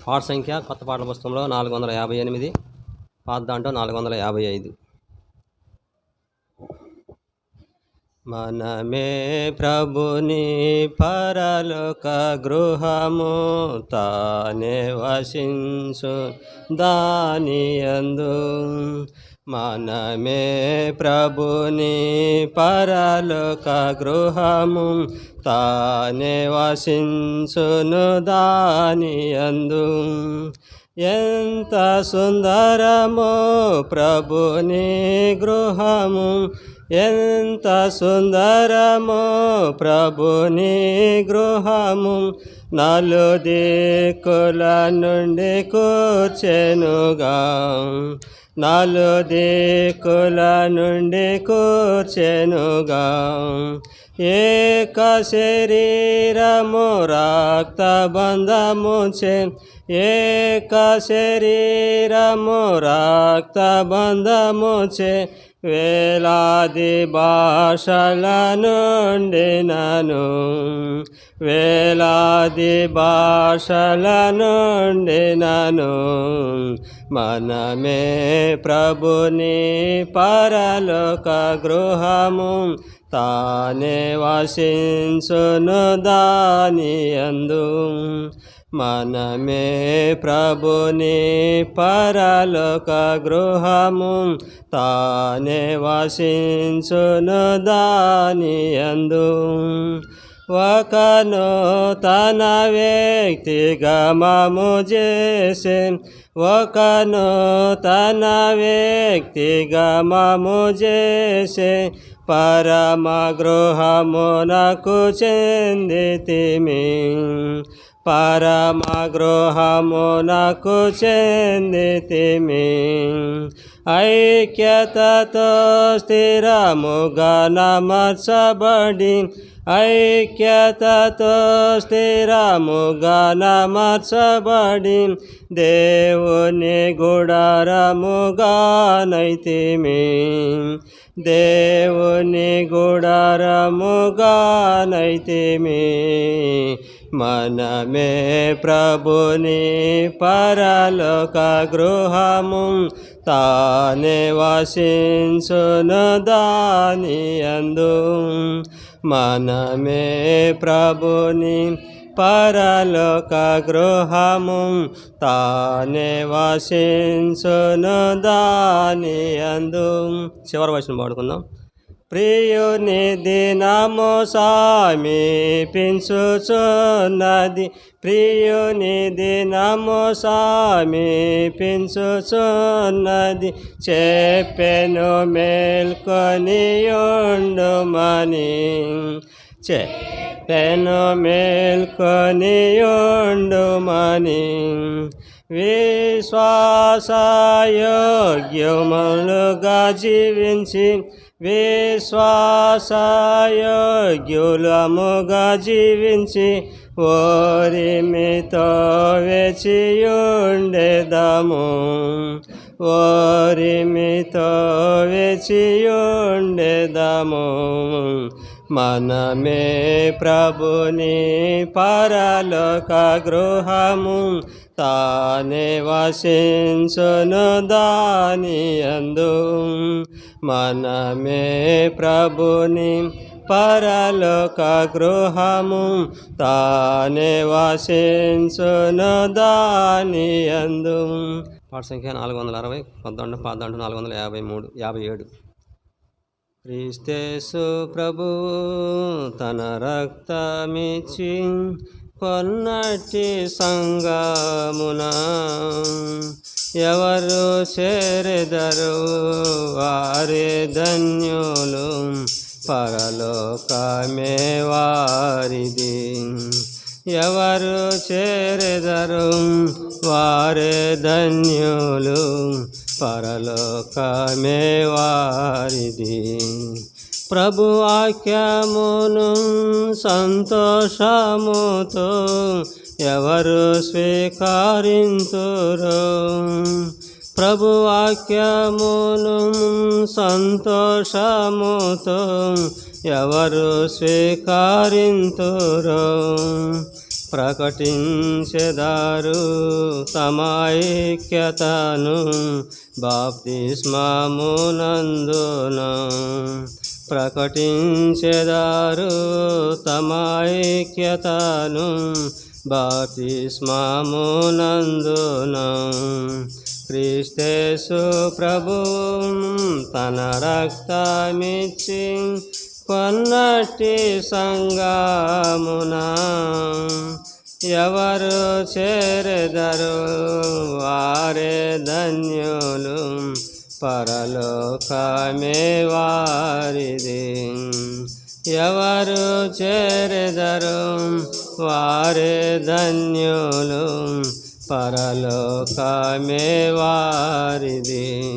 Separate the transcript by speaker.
Speaker 1: పాట సంఖ్య కొత్త పాటల పుస్తకంలో 458, పాత దాంట్లో 455. మనమే ప్రభుని పరలోక గృహము, తానే వసించు దానియందు. మనమే ప్రభుని పరలోక గృహము, తానే వసించును దానియందు. ఎంత సుందరమో ప్రభుని గృహము, ఎంత సుందరమో ప్రభుని గృహము, నలుదిక్కుల నుండి కూర్చెనుగా, నలుదిక్కుల నుండి కూర్చెనుగా. ఏక శరీరము రక్త బంధముచే, ఏక శరీరము రక్త బంధముచే, వేలాది భాషల నుండి నను, వేలాది భాషల నుండి నను. మనమే ప్రభుని పరలోక గృహము, తానే వసించును దానియందు. మనమే ప్రభుని పరలోక గృహము, తానే వసించును దానియందు. ఒకను తన వ్యక్తిగమము చేసే, ఒకను తన వ్యక్తిగమము చేసే, పరమ గృహమునకు చెందితిమి, పరమ గృహమునకు చెందితిమి. ఐక్యతతో స్థిరముగా నమర్చబడి, ఐక్యతతో స్థిరముగా నమర్చబడి, దేవుని గుడారముగా నైతిమి, దేవుని గుడారముగా నైతిమి. మనమే ప్రభుని పరలోక గృహము, తానే వసించును దానియందు. మనమే ప్రభుని పరలోక గృహము, తానే వసించును దానియందు. చివరి వచనం పాడుకుందాం. ప్రియుని దినము సమీపించుచున్నది, ప్రియుని దినము సమీపించుచున్నది, చెప్పెను మేల్కొనియుండుమని, చెప్పెను మేల్కొనియుండుమని. విశ్వాసయోగ్యములుగా జీవించి, విశ్వాసయోగ్యులముగా జీవించి, ఓరిమితో వేచియుండెదము, ఓరిమితో వేచియుండెదము. మనమే ప్రభుని పరలోక గృహము, తానే వసించును దానియందు. మనమే ప్రభుని పరలోక గృహము, తానే వసించును దానియందు. పాట సంఖ్య 460, కొత్త పాత దాంట్లో 453, 57. క్రీస్తేసు ప్రభు తన రక్తమిచ్చి కొన్నటి సంగమున, ఎవరు చేరెదరు వారే ధన్యులు, పరలోకమే వారిది. ఎవరు చేరెదరు వారే ధన్యులు, పరలోకమే వారిది. ప్రభు వాక్యమును సంతోషముతో ఎవరు స్వీకరింతురో, ప్రభు వాక్యమును సంతోషముతో ఎవరు స్వీకరింతురో, ప్రకటించెదారు తమ ఐక్యతను బాప్తిస్మమునందున. ప్రకటించెదారు తమ ఐక్యతను బాప్తిస్మమునందున. క్రీస్తేసు ప్రభువు తన రక్తమిచ్చి కొన్నట్టి సంగమున ఎవరు చేరెదరు వారే ధన్యులు, పరలోకమే వారిది. ఎవరు చేరెదరు వారే ధన్యులు, పరలోకమే వారిది.